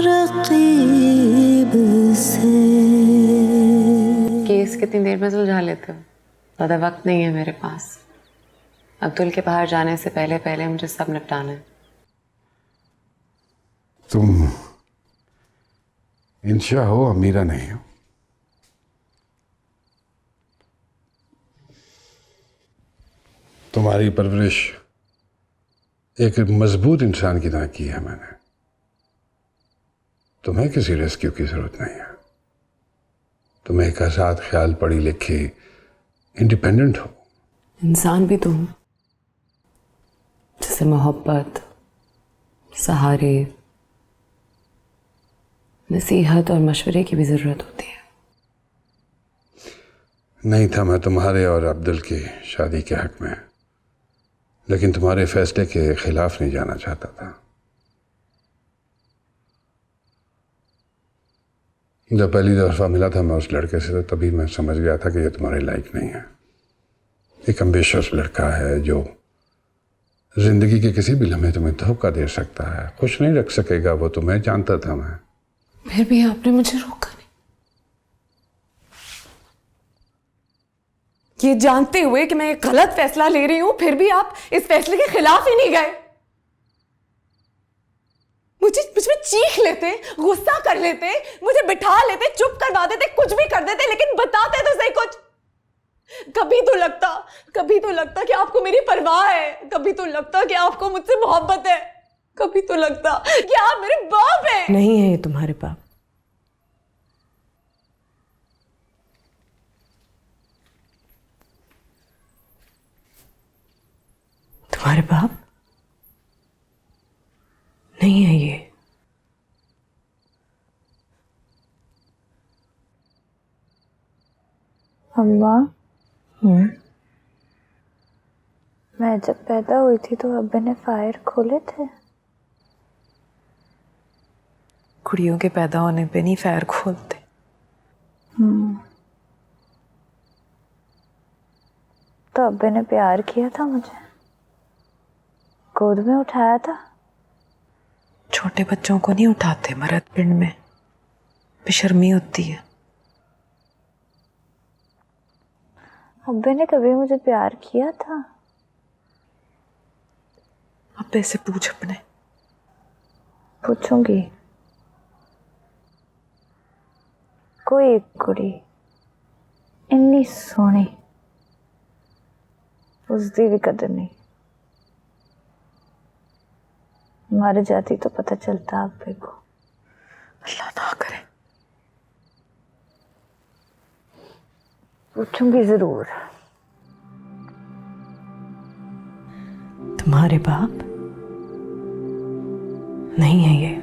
रकीब से। केस कितनी देर में सुलझा लेते हो? ज़्यादा वक्त नहीं है मेरे पास। अब्दुल के बाहर जाने से पहले पहले मुझे सब निपटाना है। तुम इंशा हो, अमीरा नहीं हो। तुम्हारी परवरिश एक मजबूत इंसान की तरह की है मैंने। तुम्हें किसी रेस्क्यू की जरूरत नहीं है। तुम एक आजाद ख्याल, पढ़ी लिखी, इंडिपेंडेंट हो। इंसान भी तुम, जिसे मोहब्बत, सहारे, नसीहत और मशवरे की भी जरूरत होती है। नहीं था मैं तुम्हारे और अब्दुल की शादी के हक में, लेकिन तुम्हारे फैसले के खिलाफ नहीं जाना चाहता था। जब पहली दफा मिला था मैं उस लड़के से, तो तभी मैं समझ गया था कि ये तुम्हारे लायक नहीं है। एक एम्बिशियस लड़का है जो जिंदगी के किसी भी लम्हे तुम्हें धोखा दे सकता है, खुश नहीं रख सकेगा। वो तुम्हें जानता था मैं। फिर भी आपने मुझे रोका नहीं। ये जानते हुए कि मैं एक गलत फैसला ले रही हूं, फिर भी आप इस फैसले के खिलाफ ही नहीं गए। मुझे चीख लेते, गुस्सा कर लेते, मुझे बिठा लेते, चुप करवा देते, कुछ भी कर देते, लेकिन बताते तो सही कुछ। कभी तो लगता कि आपको मेरी परवाह है। कभी तो लगता कि आपको मुझसे मोहब्बत है। कभी तो लगता कि आप मेरे बाप हैं। नहीं है ये तुम्हारे बाप। तुम्हारे बाप नहीं है ये। अम्मा, मैं जब पैदा हुई थी तो अब्बे ने फायर खोले थे। कुड़ियों के पैदा होने पे नहीं फायर खोलते। तो अब्बे ने प्यार किया था, मुझे गोद में उठाया था। छोटे बच्चों को नहीं उठाते मर्द पिंड में, बेशर्मी होती है। अब्बे ने कभी मुझे प्यार किया था? अब्बे से पूछ अपने। पूछूंगी। कोई एक कुड़ी इन्नी सोहनी, उसकी भी कदर नहीं। मर जाती तो पता चलता अब्बे को। अल्लाह ना करे। पूछूंगी जरूर। तुम्हारे बाप नहीं है ये।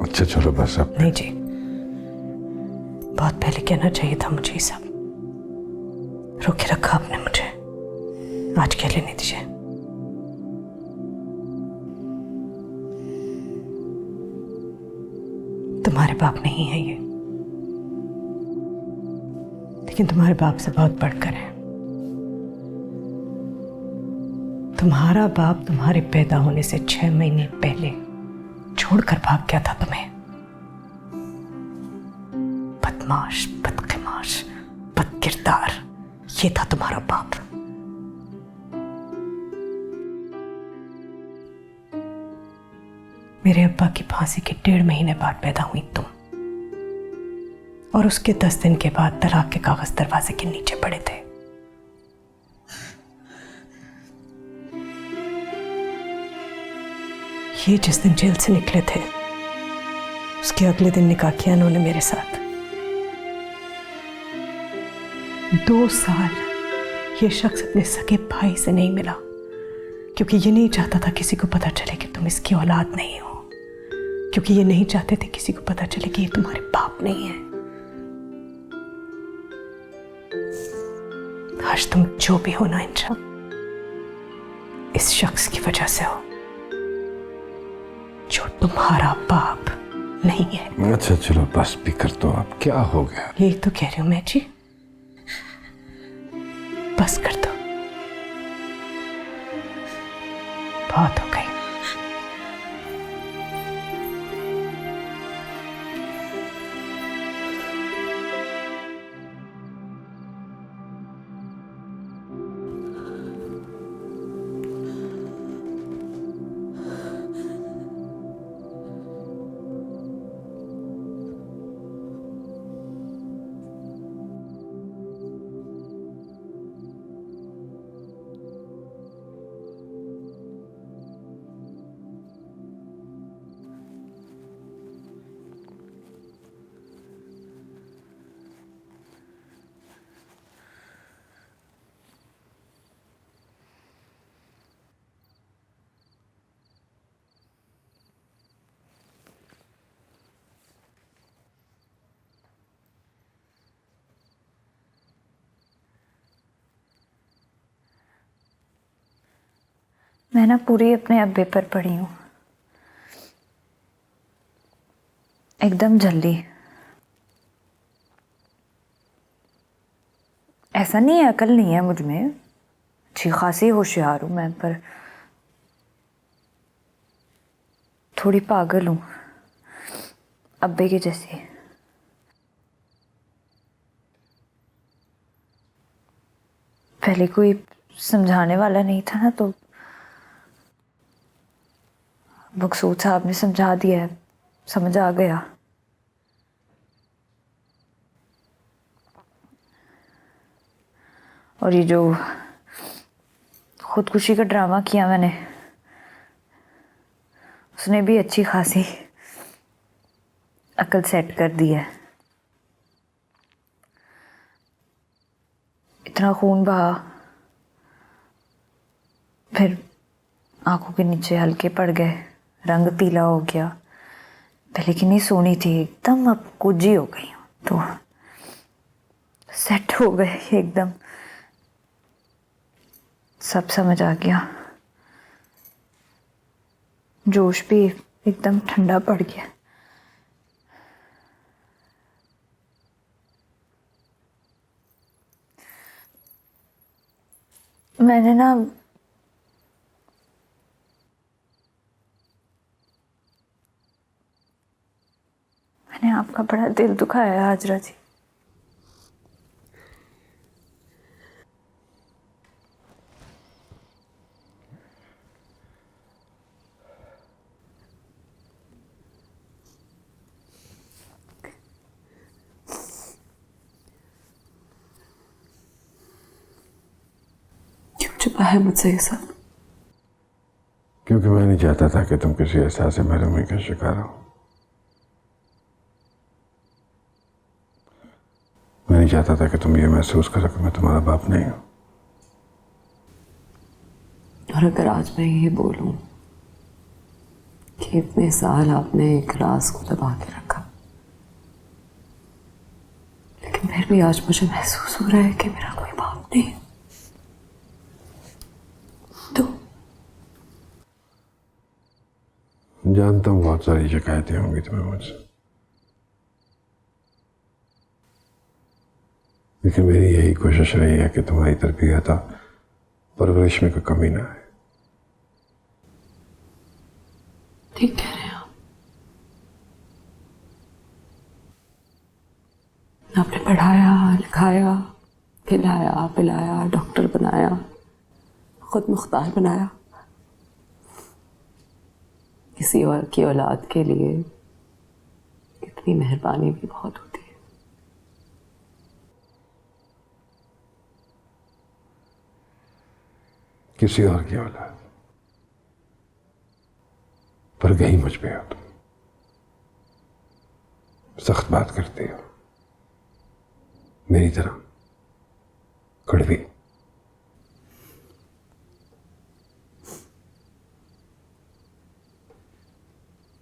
अच्छा चलो बस अब। नहीं जी, बहुत पहले कहना चाहिए था मुझे ये सब। रोके रखा आपने मुझे, आज कह लेने दीजिए। तुम्हारे बाप नहीं है ये, लेकिन तुम्हारे बाप से बहुत बढ़कर है। तुम्हारा बाप तुम्हारे पैदा होने से 6 महीने पहले छोड़कर भाग गया था तुम्हें। बदमाश, बदकिमाश, बदकिरदार, ये था तुम्हारा बाप। मेरे अब्बा की फांसी के 1.5 महीने बाद पैदा हुई तुम, और उसके 10 दिन के बाद तलाक के कागज दरवाजे के नीचे पड़े थे। ये जिस दिन जेल से निकले थे, उसके अगले दिन निकाह किया उन्होंने मेरे साथ। 2 साल ये शख्स अपने सगे भाई से नहीं मिला, क्योंकि ये नहीं चाहता था किसी को पता चले कि तुम इसकी औलाद नहीं हो, क्योंकि ये नहीं चाहते थे किसी को पता चले कि ये तुम्हारे बाप नहीं है। आज तुम जो भी हो ना इंशा, इस शख्स की वजह से हो, जो तुम्हारा बाप नहीं है। अच्छा चलो बस भी कर दो, अब क्या हो गया? यही तो कह रही हूं मैं जी, बस कर दो। बहुत हो गई। मैं ना पूरी अपने अब्बे पर पड़ी हूँ, एकदम जल्दी। ऐसा नहीं है अकल नहीं है मुझ में, अच्छी खासी होशियार हूँ मैं, पर थोड़ी पागल हूँ अब्बे के जैसी। पहले कोई समझाने वाला नहीं था ना, तो मकसूद साहब ने समझा दिया है, समझ आ गया। और ये जो खुदकुशी का ड्रामा किया मैंने, उसने भी अच्छी खासी अकल सेट कर दी है। इतना खून बहा, फिर आंखों के नीचे हल्के पड़ गए, रंग पीला हो गया। पहले कितनी सोनी थी एकदम, अब कुजी हो गई हूँ, तो सेट हो गए एकदम, सब समझ आ गया। जोश भी एकदम ठंडा पड़ गया। मैंने ना आपका बड़ा दिल दुखाया है हाजरा जी। क्यों छुपा है मुझसे ये सब? क्योंकि मैं नहीं चाहता था कि तुम किसी एहसास महरूमी का शिकार हो। मैं नहीं चाहता था कि तुम ये महसूस करो कि मैं तुम्हारा बाप नहीं हूं। और अगर आज मैं ये बोलूं कि इतने साल आपने एक राज को दबा के रखा, लेकिन फिर भी आज मुझे महसूस हो रहा है कि मेरा कोई बाप नहीं, तो जानता हूं बहुत सारी शिकायतें होंगी तुम्हें मुझसे, लेकिन मेरी यही कोशिश रही है कि तुम्हारी तरबियत और परवरिश में कोई कमी ना आए। ठीक कह रहे हैं आप। आपने पढ़ाया, लिखाया, खिलाया, पिलाया, डॉक्टर बनाया, खुद मुख्तार बनाया। किसी और की औलाद के लिए इतनी मेहरबानी भी बहुत होती है। किसी और की औलाद, पर गई मुझ पे हो तुम। सख्त बात करती हो, मेरी तरह कड़वी।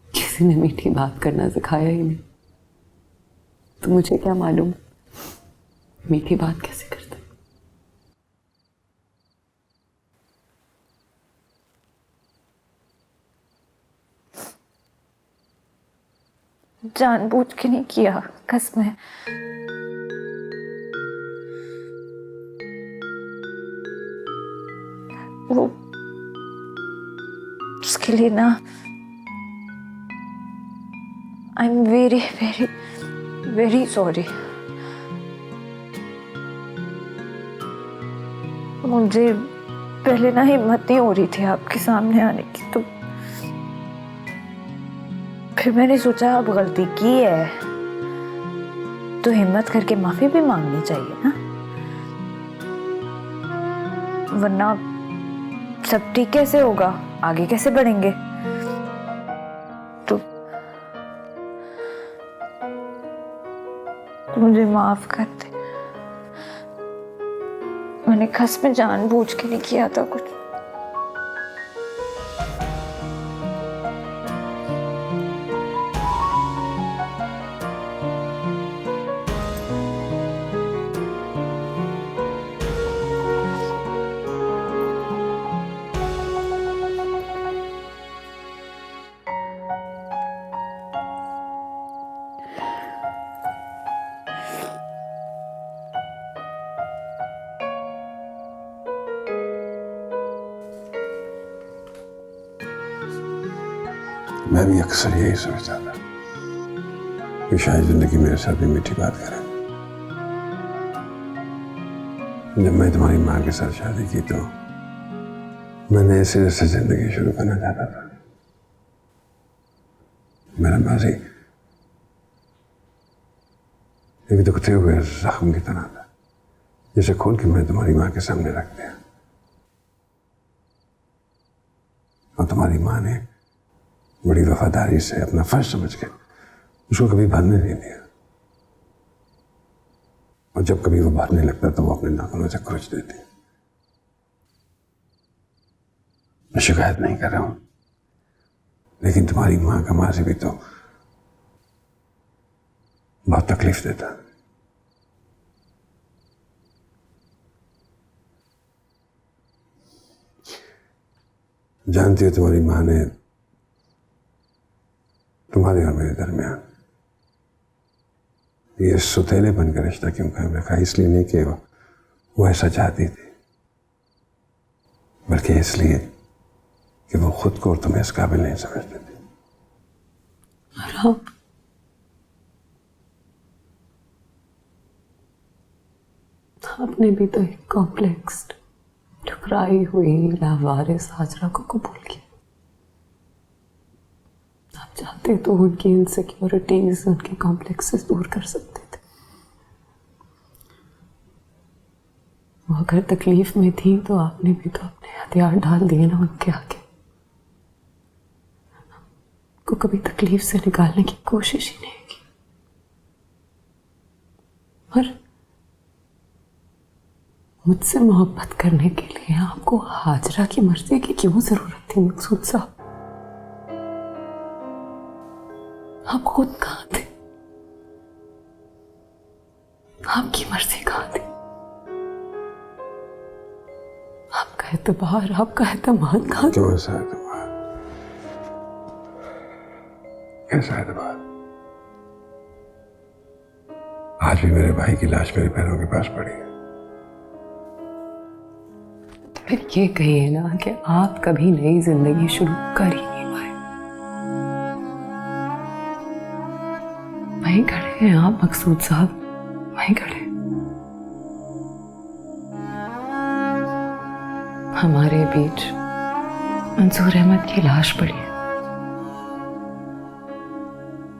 किसी ने मीठी बात करना सिखाया ही नहीं, तो मुझे क्या मालूम मीठी बात कैसे करते। जानबूझ के नहीं किया, कसम है। वो उसके लिए ना I am very very very sorry. मुझे पहले ना हिम्मत नहीं हो रही थी आपके सामने आने की, तो फिर मैंने सोचा अब गलती की है तो हिम्मत करके माफी भी मांगनी चाहिए ना, वरना सब ठीक कैसे होगा, आगे कैसे बढ़ेंगे। तो मुझे माफ कर दे, मैंने खस में जानबूझ के नहीं किया था कुछ। मैं भी अक्सर यही सोचता था कि शायद जिंदगी मेरे साथ भी मीठी बात करे। जब मैं तुम्हारी माँ के साथ शादी की तो मैं नए सिरे से जिंदगी शुरू करना चाहता था। मेरा माजी एक दुखते हुए जख्म की तरह था, जिसे खोल के मैं तुम्हारी माँ के सामने रख दिया, और तुम्हारी माँ ने बड़ी वफादारी से अपना फर्ज समझ के उसको कभी भरने नहीं दिया, और जब कभी वो भरने लगता तो वो अपने नाखूनों से खुरच देती। मैं शिकायत नहीं कर रहा हूं, लेकिन तुम्हारी माँ का माजी भी तो बहुत तकलीफ देता। जानती हो तुम्हारी माँ ने तुम्हारे और मेरे दरमियान ये सुतेलेपन का रिश्ता क्यों कायम रखा? इसलिए नहीं कि वो ऐसा चाहती थी, बल्कि इसलिए कि वो खुद को और तुम्हें इस काबिल नहीं समझती थी। और आपने भी तो एक कॉम्प्लेक्स, ठुकराई हुई लावारिस हाजरा को कबूल किया। आप चाहते तो उनकी इनसिक्योरिटीज, उनके कॉम्प्लेक्सेस दूर कर सकते थे। वो अगर तकलीफ में थी तो आपने भी तो अपने हथियार डाल दिए ना उनके आगे। को कभी तकलीफ से निकालने की कोशिश ही नहीं की। और मुझसे मोहब्बत करने के लिए आपको हाजरा की मर्जी की क्यों जरूरत थी मकसूद साहब? आप खुद कहाँ थे? आपकी मर्जी कहाँ थी? आपका एतबार, आपका एतमाद कहाँ था? क्यों ऐसा एतबार? कैसा एतबार? आज भी मेरे भाई की लाश मेरे पैरों के पास पड़ी है। फिर ये कहिए ना कि आप कभी नई जिंदगी शुरू कर ही नहीं पाए। वहीं खड़े हैं आप मकसूद साहब, वहीं खड़े। हमारे बीच मंसूर अहमद की लाश पड़ी है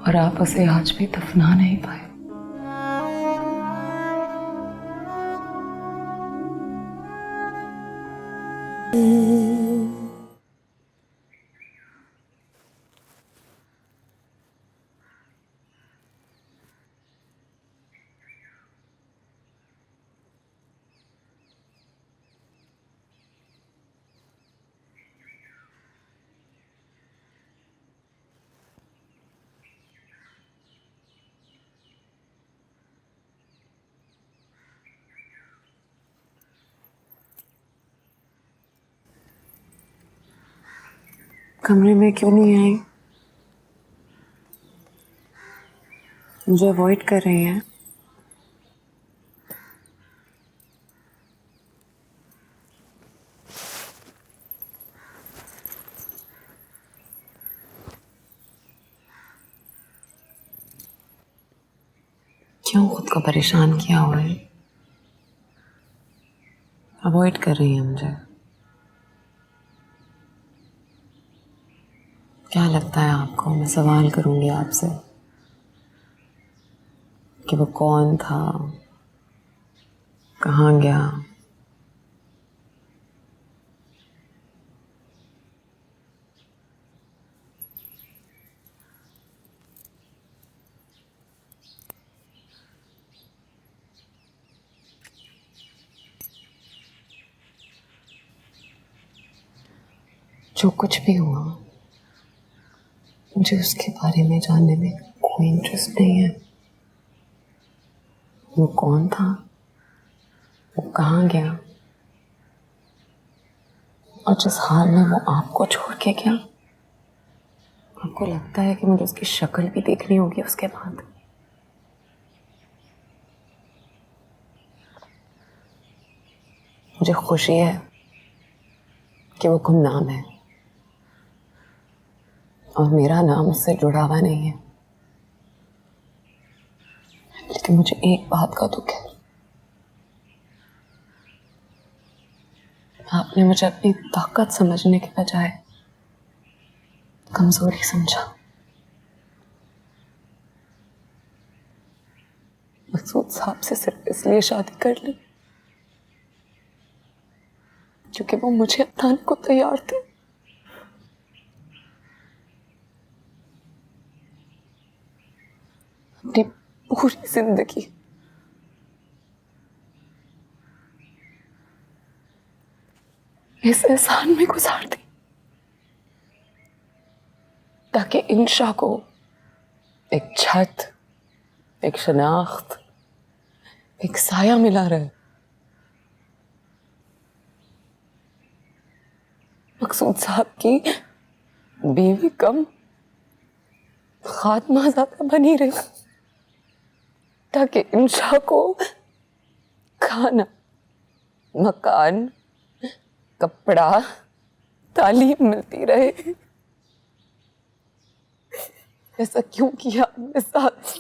और आप उसे आज भी दफना नहीं पाए। कमरे में क्यों नहीं आई? मुझे अवॉइड कर रही हैं? क्यों खुद को परेशान किया हुआ है? अवॉइड कर रही है मुझे। क्या लगता है आपको? मैं सवाल करूंगी आपसे कि वो कौन था, कहाँ गया? जो कुछ भी हुआ, मुझे उसके बारे में जानने में कोई इंटरेस्ट नहीं है। वो कौन था, वो कहाँ गया, और जिस हाल में वो आपको छोड़ के गया, आपको लगता है कि मुझे उसकी शक्ल भी देखनी होगी उसके बाद? मुझे खुशी है कि वो गुमनाम है और मेरा नाम उससे जुड़ा हुआ नहीं है, लेकिन मुझे एक बात का दुख है। आपने मुझे अपनी ताकत समझने के बजाय कमजोरी समझा। मकसूद साहब से सिर्फ इसलिए शादी कर ली क्योंकि वो मुझे अपनाने को तैयार थे। अपनी पूरी जिंदगी इस एहसान में गुजार दी ताकि इंशा को एक छत, एक शनाख्त, एक साया मिला रहे। मकसूद साहब की बीवी कम, खात्मा ज्यादा बनी रही ताकि इंशा को खाना, मकान, कपड़ा, तालीम मिलती रहे। ऐसा क्यों किया अपने साथ?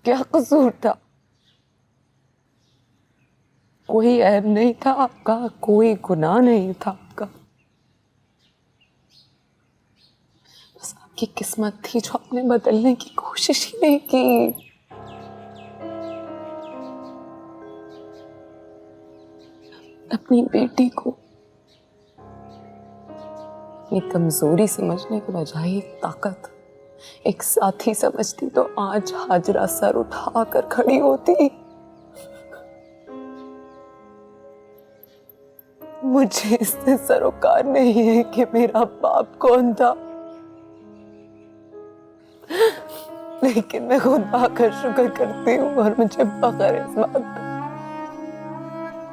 क्या कसूर था? कोई ऐब नहीं था आपका, कोई गुनाह नहीं था आपका। बस आपकी किस्मत थी जो आपने बदलने की कोशिश ही नहीं की। अपनी बेटी को अपनी कमजोरी समझने के बजाय एक ताकत, एक साथी समझती तो आज हाजरा सर उठाकर खड़ी होती। मुझे इससे सरोकार नहीं है कि मेरा बाप कौन था, लेकिन मैं खुद पाकर शुक्र करती हूँ और मुझे फख्र इस बात पर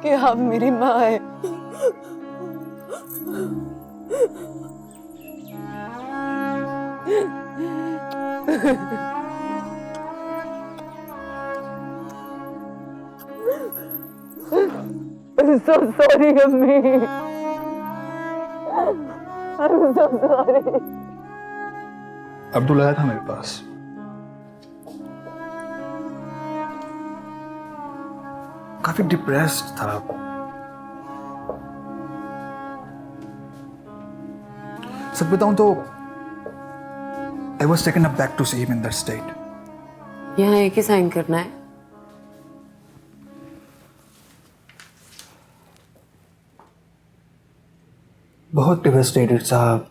कि आप मेरी माँ है। I'm so sorry, अम्मी। I'm so sorry। अब्दुल आया था मेरे पास। काफी डिप्रेस्ड था। सच बताऊं तो I was taken aback to see him in that state। यहाँ एक ही साइन करना है। बहुत डिवेस्टेटेड साहब,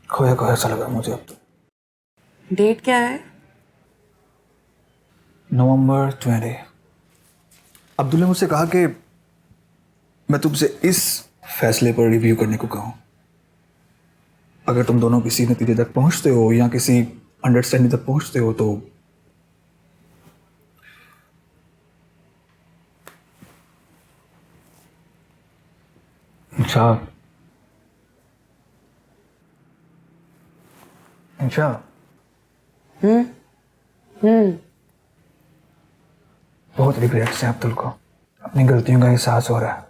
खोया खोया सा लगा मुझे अब तो। डेट क्या है? नवंबर 20। अब्दुल ने मुझसे कहा कि मैं तुमसे इस फैसले पर रिव्यू करने को कहूं। अगर तुम दोनों किसी नतीजे तक पहुंचते हो या किसी अंडरस्टैंडिंग तक पहुंचते हो तो इंशा बहुत रिग्रेट्स हैं अब्दुल को। अपनी गलतियों का एहसास हो रहा है।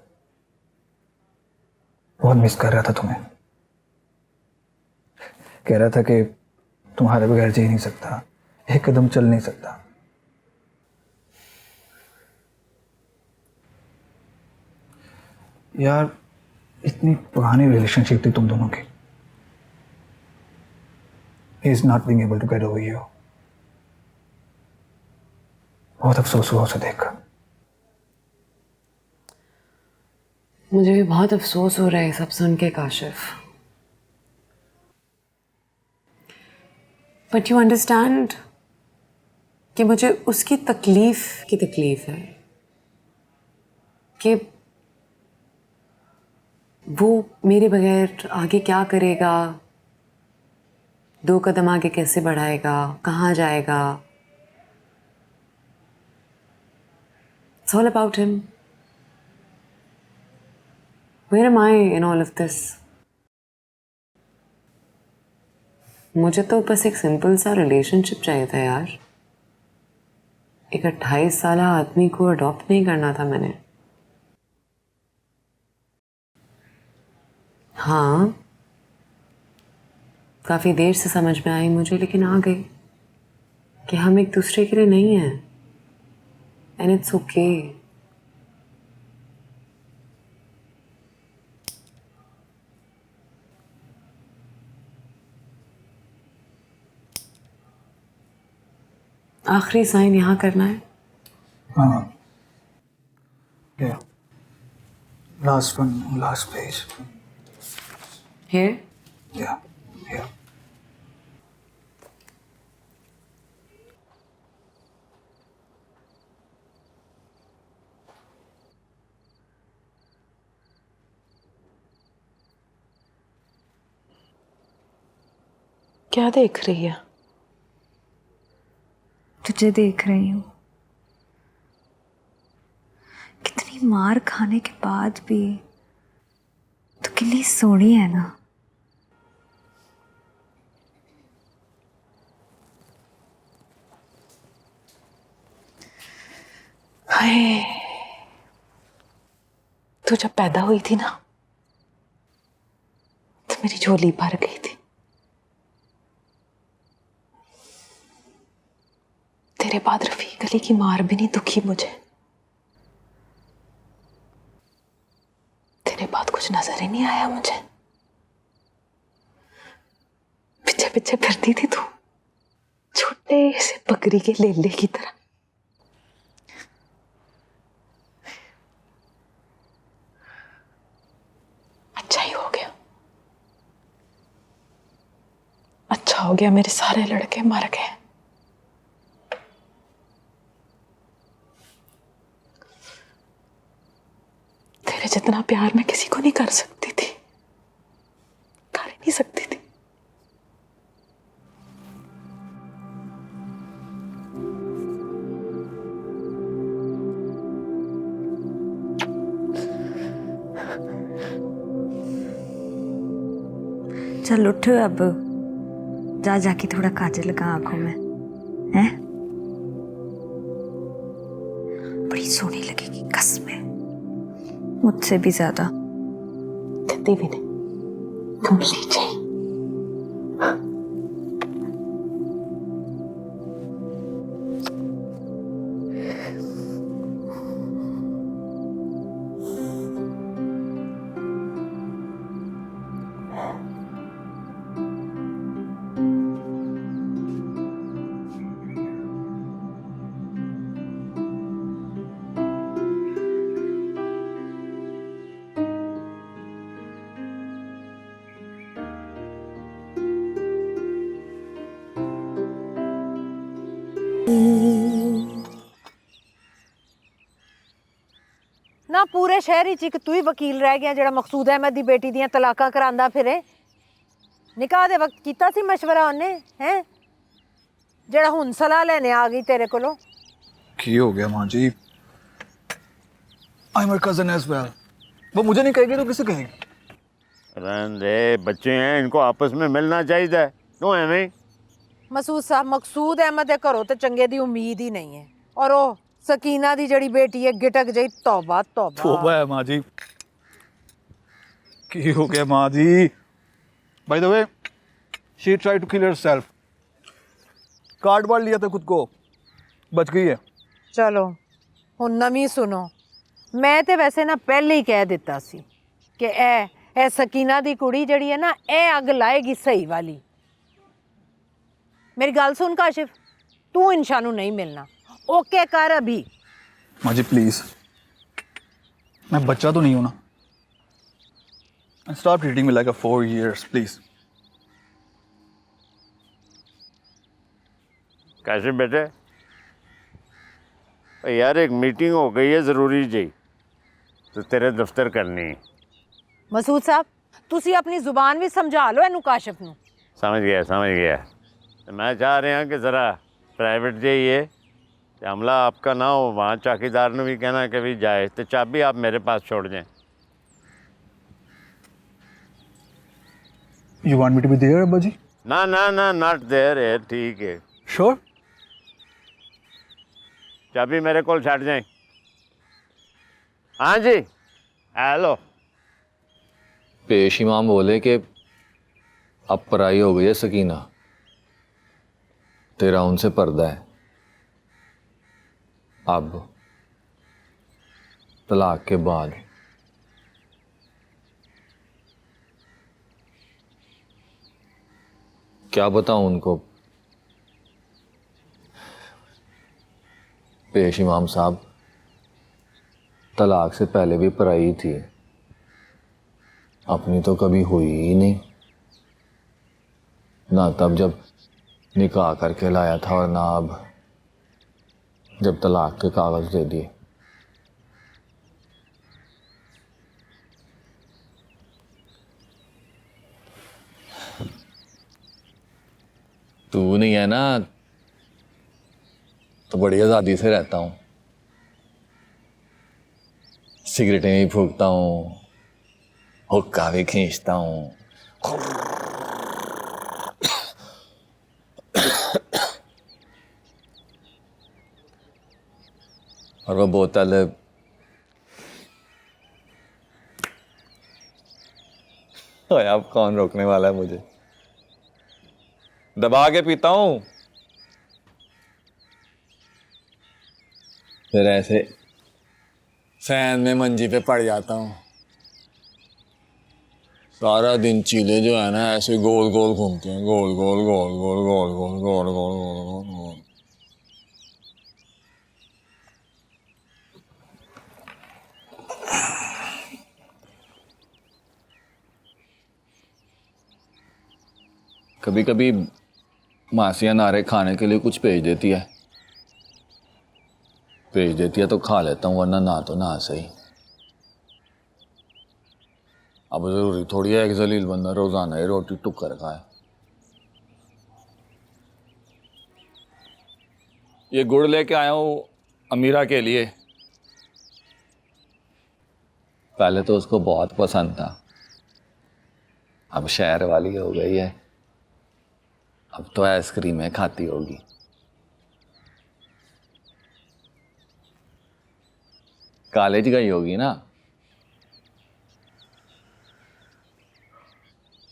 बहुत मिस कर रहा था तुम्हें। कह रहा था कि तुम्हारे बगैर जी नहीं सकता, एक कदम चल नहीं सकता। यार इतनी पुरानी रिलेशनशिप थी तुम दोनों की। He is not being able to get over you. बहुत अफसोस हुआ उसे देखकर। मुझे भी बहुत अफसोस हो रहा है सब सुन के काशिफ। बट यू अंडरस्टैंड कि मुझे उसकी तकलीफ की तकलीफ है कि वो मेरे बगैर आगे क्या करेगा, 2 कदम आगे कैसे बढ़ाएगा, कहाँ जाएगा। It's all about him. Where am I in all of this? मुझे तो बस एक सिंपल सा रिलेशनशिप चाहिए था यार। एक 28 साल आदमी को अडॉप्ट नहीं करना था मैंने। हाँ, काफ़ी देर से समझ में आई मुझे, लेकिन आ गई कि हम एक दूसरे के लिए नहीं हैं। And it's okay. आखिरी साइन यहाँ करना है। हाँ, yeah. Last one, last page. Here? Yeah, yeah. क्या देख रही है? तुझे देख रही हूँ। कितनी मार खाने के बाद भी तू कितनी सोहनी है ना। हाय, तू जब पैदा हुई थी ना तो मेरी झोली भर गई थी। तेरे बाद रफीक अली की मार भी नहीं दुखी मुझे। तेरे बाद कुछ नजर ही नहीं आया मुझे। पीछे पीछे फिरती थी तू छोटे से बकरी के लेले की तरह। अच्छा ही हो गया, अच्छा हो गया, मेरे सारे लड़के मर गए। तेरे जितना प्यार मैं किसी को नहीं कर सकती थी, कर ही नहीं सकती थी। चल उठ अब, जा जाके थोड़ा काजल लगा आंखों में, हैं? बड़ी सोहनी लगेगी कसमें, मुझसे भी ज्यादा। कहती भी नहीं, तुम लीजिए। ना पूरे शहर च तू ही वकील रह गया जेड़ा मकसूद अहमद की बेटी दियां तलाकां करांदा फिरे। निकाह दे वक्त कीता सी मशवरा उन्हें, हैं जेड़ा हुण सलाह लेने आ गई तेरे कोलों। की हो गया माँ जी? I am her cousin as well. वो मुझे नहीं कहेगी तो किसे कहेगी? रहने दे, बच्चे हैं, इनको आपस में मिलना चाहिए। क्यों एवें? मसूद साहब, मकसूद अहमद दे घरों ते चंगे दी उम्मीद ही नहीं है, और ओ सकीना दी जड़ी बेटी है गिटक जई। तौबा तौबा तौबा है माँ जी। की हो गया माँ जी? By the way, she tried to kill herself काट बाड़ लिया था खुद को, बच गई है। ਚਲੋ ਹੁਣ ਨਵੀਂ ਸੁਣੋ। ਮੈਂ ਤੇ ਵੈਸੇ ਨਾ ਪਹਿਲੇ ਹੀ ਕਹਿ ਦਿੱਤਾ ਸੀ ਕਿ ਇਹ ਸਕੀਨਾ ਦੀ ਕੁੜੀ ਜਿਹੜੀ ਹੈ ਨਾ ਇਹ ਅੱਗ ਲਾਏਗੀ ਸਹੀ ਵਾਲੀ। ਮੇਰੀ ਗੱਲ ਸੁਣ ਕਾशिफ, ਤੂੰ ਇਨਸ਼ਾ ਨੂੰ ਨਹੀਂ ਮਿਲਣਾ। ओके कर अभी। माँ जी प्लीज, मैं बच्चा तो नहीं हूं ना। Stop treating me like a 4 years please. कैसे बेटे? यार एक मीटिंग हो गई है ज़रूरी जी, तो तेरे दफ्तर करनी है। मसूद साहब तुसी अपनी जुबान भी समझा लो इनू काशिफ नू। समझ गया। तो मैं चाह रहा कि ज़रा प्राइवेट जाइए, हमला आपका ना हो, वहाँ चौकीदार ने भी कहना कि भी जाए, तो चाबी आप मेरे पास छोड़ जाएं। You want me to be there अब्बा जी? ना नॉट देयर है, ठीक है। श्योर? चाबी मेरे को छड़ जाए। हाँ जी, हेलो। पेश इमाम बोले कि अब पराई हो गई है सकीना, तेरा उनसे पर्दा है। अब तलाक के बाद क्या बताऊं उनको? पेश इमाम साहब, तलाक से पहले भी पराई थी, अपनी तो कभी हुई ही नहीं, ना तब जब निकाह करके लाया था और ना अब जब तलाक के कागज दे दिए। तू नहीं है ना तो बड़ी आज़ादी से रहता हूँ, सिगरेटें भी फूकता हूँ, हुक्का भी खींचता हूँ। और वो बोतल अब कौन रोकने वाला है मुझे? दबा के पीता हूं, फिर ऐसे फैन में मंजी पे पड़ जाता हूं। सारा दिन चीले जो है ना ऐसे गोल गोल घूमते हैं, गोल गोल गोल गोल गोल गोल गोल गोल गोल गोल गोल। कभी कभी मासियाँ नारे खाने के लिए कुछ भेज देती है तो खा लेता हूँ, वरना ना तो ना सही। अब जरूरी थोड़ी है एक जलील बंदा रोजाना ही रोटी टुक कर खाए। ये गुड़ लेके आया हूँ अमीरा के लिए। पहले तो उसको बहुत पसंद था, अब शहर वाली हो गई है, अब तो आइसक्रीमें खाती होगी। कॉलेज गई होगी ना।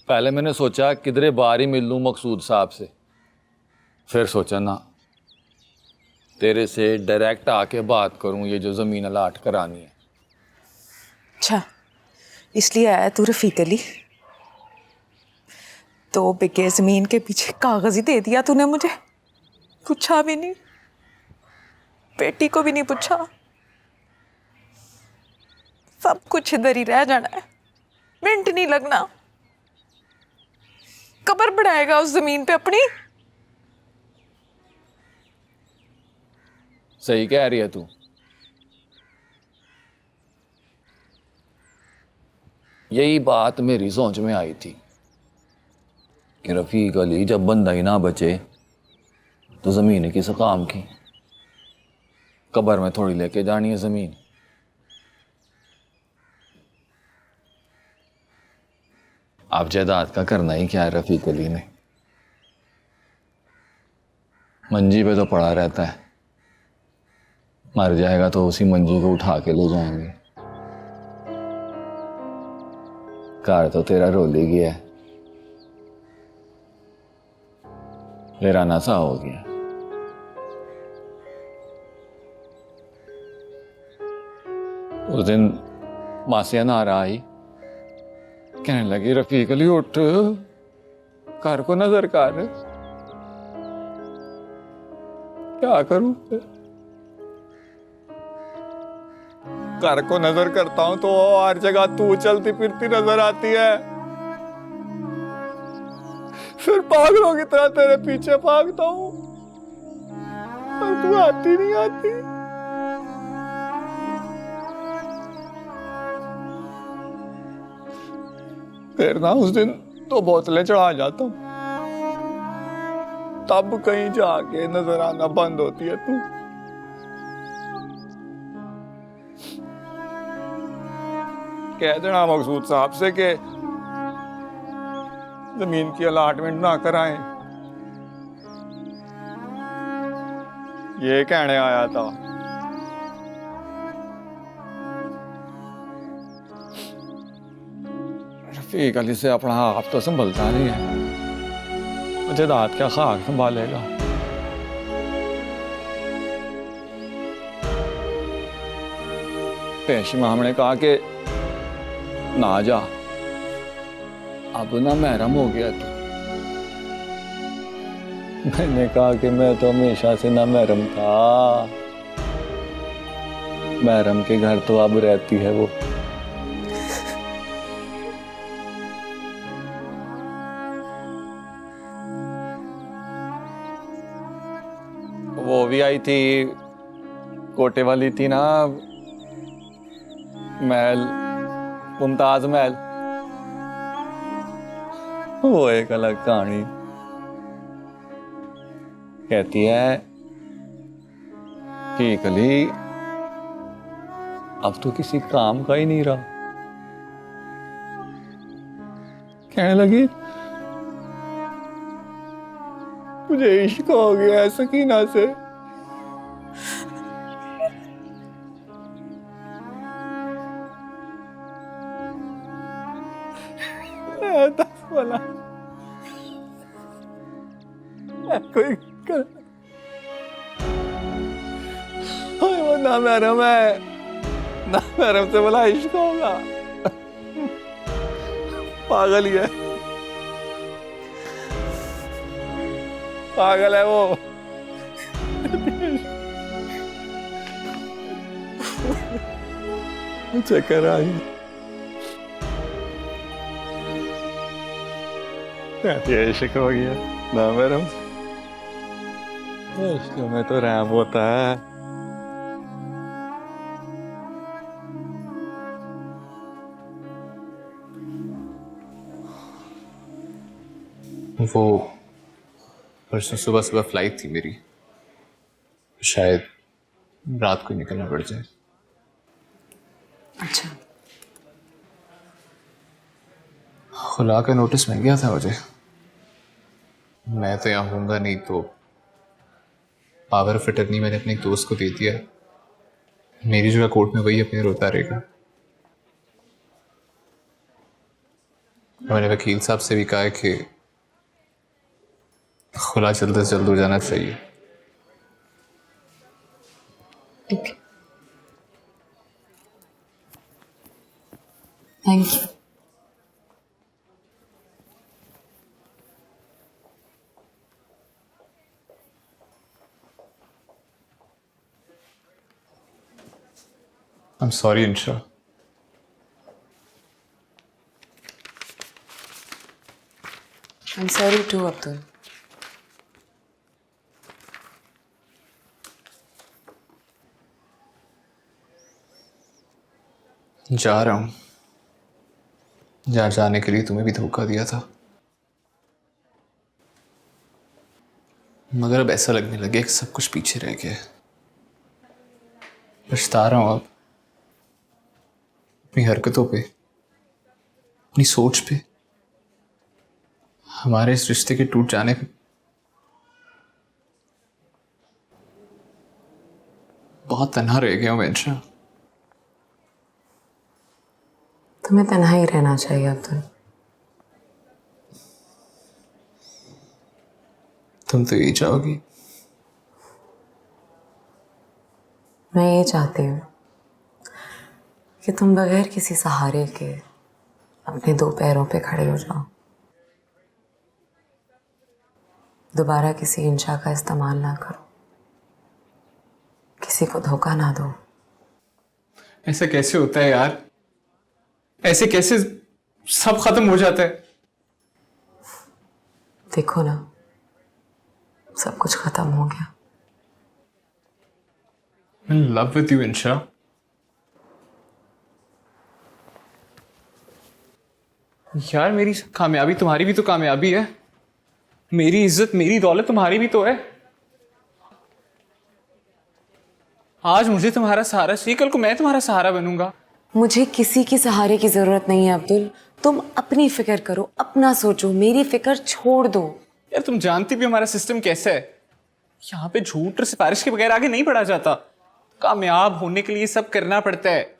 पहले मैंने सोचा किधरे बाहर ही मिल लूं मकसूद साहब से, फिर सोचा ना, तेरे से डायरेक्ट आके बात करूं, ये जो ज़मीन अलाट करानी है। अच्छा, इसलिए आया तू रफीक अली? 2 बिघे जमीन के पीछे कागज ही दे दिया तूने मुझे, पूछा भी नहीं, बेटी को भी नहीं पूछा। सब कुछ इधर ही रह जाना है, मिनट नहीं लगना। कब्र बढ़ाएगा उस जमीन पे अपनी। सही कह रही है तू। यही बात मेरी सोच में आई थी कि रफीक अली जब बंदा ही ना बचे तो ज़मीन किस काम की, कब्र में थोड़ी लेके जानी है ज़मीन। अब जायदाद का करना ही क्या है रफीक अली ने, मंजी पे तो पड़ा रहता है, मर जाएगा तो उसी मंजी को उठा के ले जाएंगे। कार तो तेरा रोल ही गया है, लेराना सा हो गया। उस दिन मासिया नारा आई, कहने लगी रफीक अली उठ, घर को नजर कर। क्या करूं? घर को नजर करता हूं तो हर जगह तू चलती फिरती नजर आती है। फिर पागलों की तरह तेरे पीछे भागता हूं और तू आती नहीं आती। फिर ना उस दिन तो बोतलें चढ़ा जाता हूं, तब कहीं जाके नजर आना बंद होती है तू। कह देना मकसूद साहब से कि जमीन की अलाटमेंट ना कराएं, ये कहने आया था। रफीक अली से अपना हाथ तो संभलता नहीं है, मुझे दांत क्या खाक संभालेगा। पेशी माम ने कहा कि ना जा, अब ना महरम हो गया तू। मैंने कहा कि मैं तो हमेशा से ना महरम था, महरम के घर तो अब रहती है वो। वो भी आई थी, कोटे वाली थी ना, महल, मुमताज महल, वो एक अलग कहानी। कहती है कि कली अब तो किसी काम का ही नहीं रहा। कहने लगी मुझे इश्क हो गया है सकीना से। वाला कोई कर वो ना महरम है, ना महरम से बोला इश्क होगा। पागल ही है, पागल है वो। चक्कर आई इश्क हो गया ना मैडम, इश्क में तो रैम होता है। वो परसों सुबह सुबह फ्लाइट थी मेरी, शायद रात को निकलना पड़ जाए। अच्छा, खुला का नोटिस मिल गया था मुझे। मैं तो यहाँ हूँगा नहीं तो पावर ऑफ अटर्नी मैंने अपने एक दोस्त को दे दिया। मेरी जगह कोर्ट में वही अपने रोता रहेगा। मैंने वकील साहब से भी कहा है कि खुला जल्द से जल्द हो जाना चाहिए। ठीक, thank you. I'm sorry, Insha. I'm sorry too, Abdul. जा रहा हूँ, जहाँ जाने के लिए तुम्हें भी धोखा दिया था, मगर अब ऐसा लगने लगे कि सब कुछ पीछे रह गया। पछता रहा हूँ अब अपनी हरकतों पे, अपनी सोच पे, हमारे इस रिश्ते के टूट जाने पे। बहुत तन्हा रह गया हूँ वेंशा। तुम्हें तन्हा ही रहना चाहिए अब्दुल। तुम तो यही चाहोगी। मैं ये चाहती हूँ कि तुम बगैर किसी सहारे के अपने दो पैरों पे खड़े हो जाओ, दोबारा किसी इंशा का इस्तेमाल ना करो, किसी को धोखा ना दो। ऐसा कैसे होता है यार? ऐसे कैसे सब खत्म हो जाता है? देखो ना, सब कुछ खत्म हो गया। I'm in love with you, इंशा। यार मेरी कामयाबी तुम्हारी भी तो कामयाबी है, मेरी इज्जत मेरी दौलत तुम्हारी भी तो है। आज मुझे तुम्हारा सहारा चाहिए, कल को मैं तुम्हारा सहारा बनूंगा। मुझे किसी की सहारे की जरूरत नहीं है अब्दुल, तुम अपनी फिक्र करो, अपना सोचो, मेरी फिक्र छोड़ दो। यार तुम जानती भी हमारा सिस्टम कैसा है, यहाँ पे झूठ और सिफारिश के बगैर आगे नहीं बढ़ा जाता। कामयाब होने के लिए सब करना पड़ता है।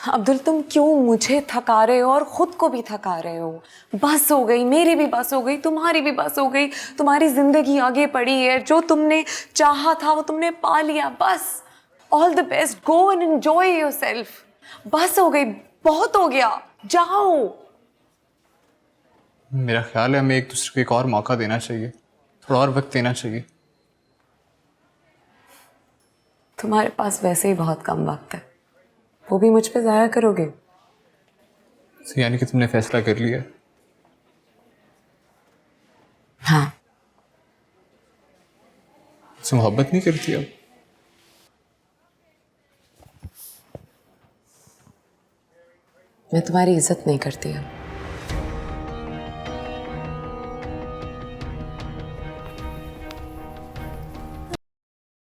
अब्दुल तुम क्यों मुझे थका रहे हो और खुद को भी थका रहे हो? बस हो गई, मेरी भी बस हो गई, तुम्हारी भी बस हो गई। तुम्हारी जिंदगी आगे पड़ी है, जो तुमने चाहा था वो तुमने पा लिया। बस all the best, go and enjoy yourself. बस हो गई, बहुत हो गया, जाओ। मेरा ख्याल है हमें एक दूसरे को एक और मौका देना चाहिए, थोड़ा और वक्त देना चाहिए। तुम्हारे पास वैसे ही बहुत कम वक्त है, वो भी मुझ पे जाया करोगे? यानी कि तुमने फैसला कर लिया? हाँ। तुम मोहब्बत नहीं करती अब? मैं तुम्हारी इज्जत नहीं करती अब।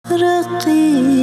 रक़ीब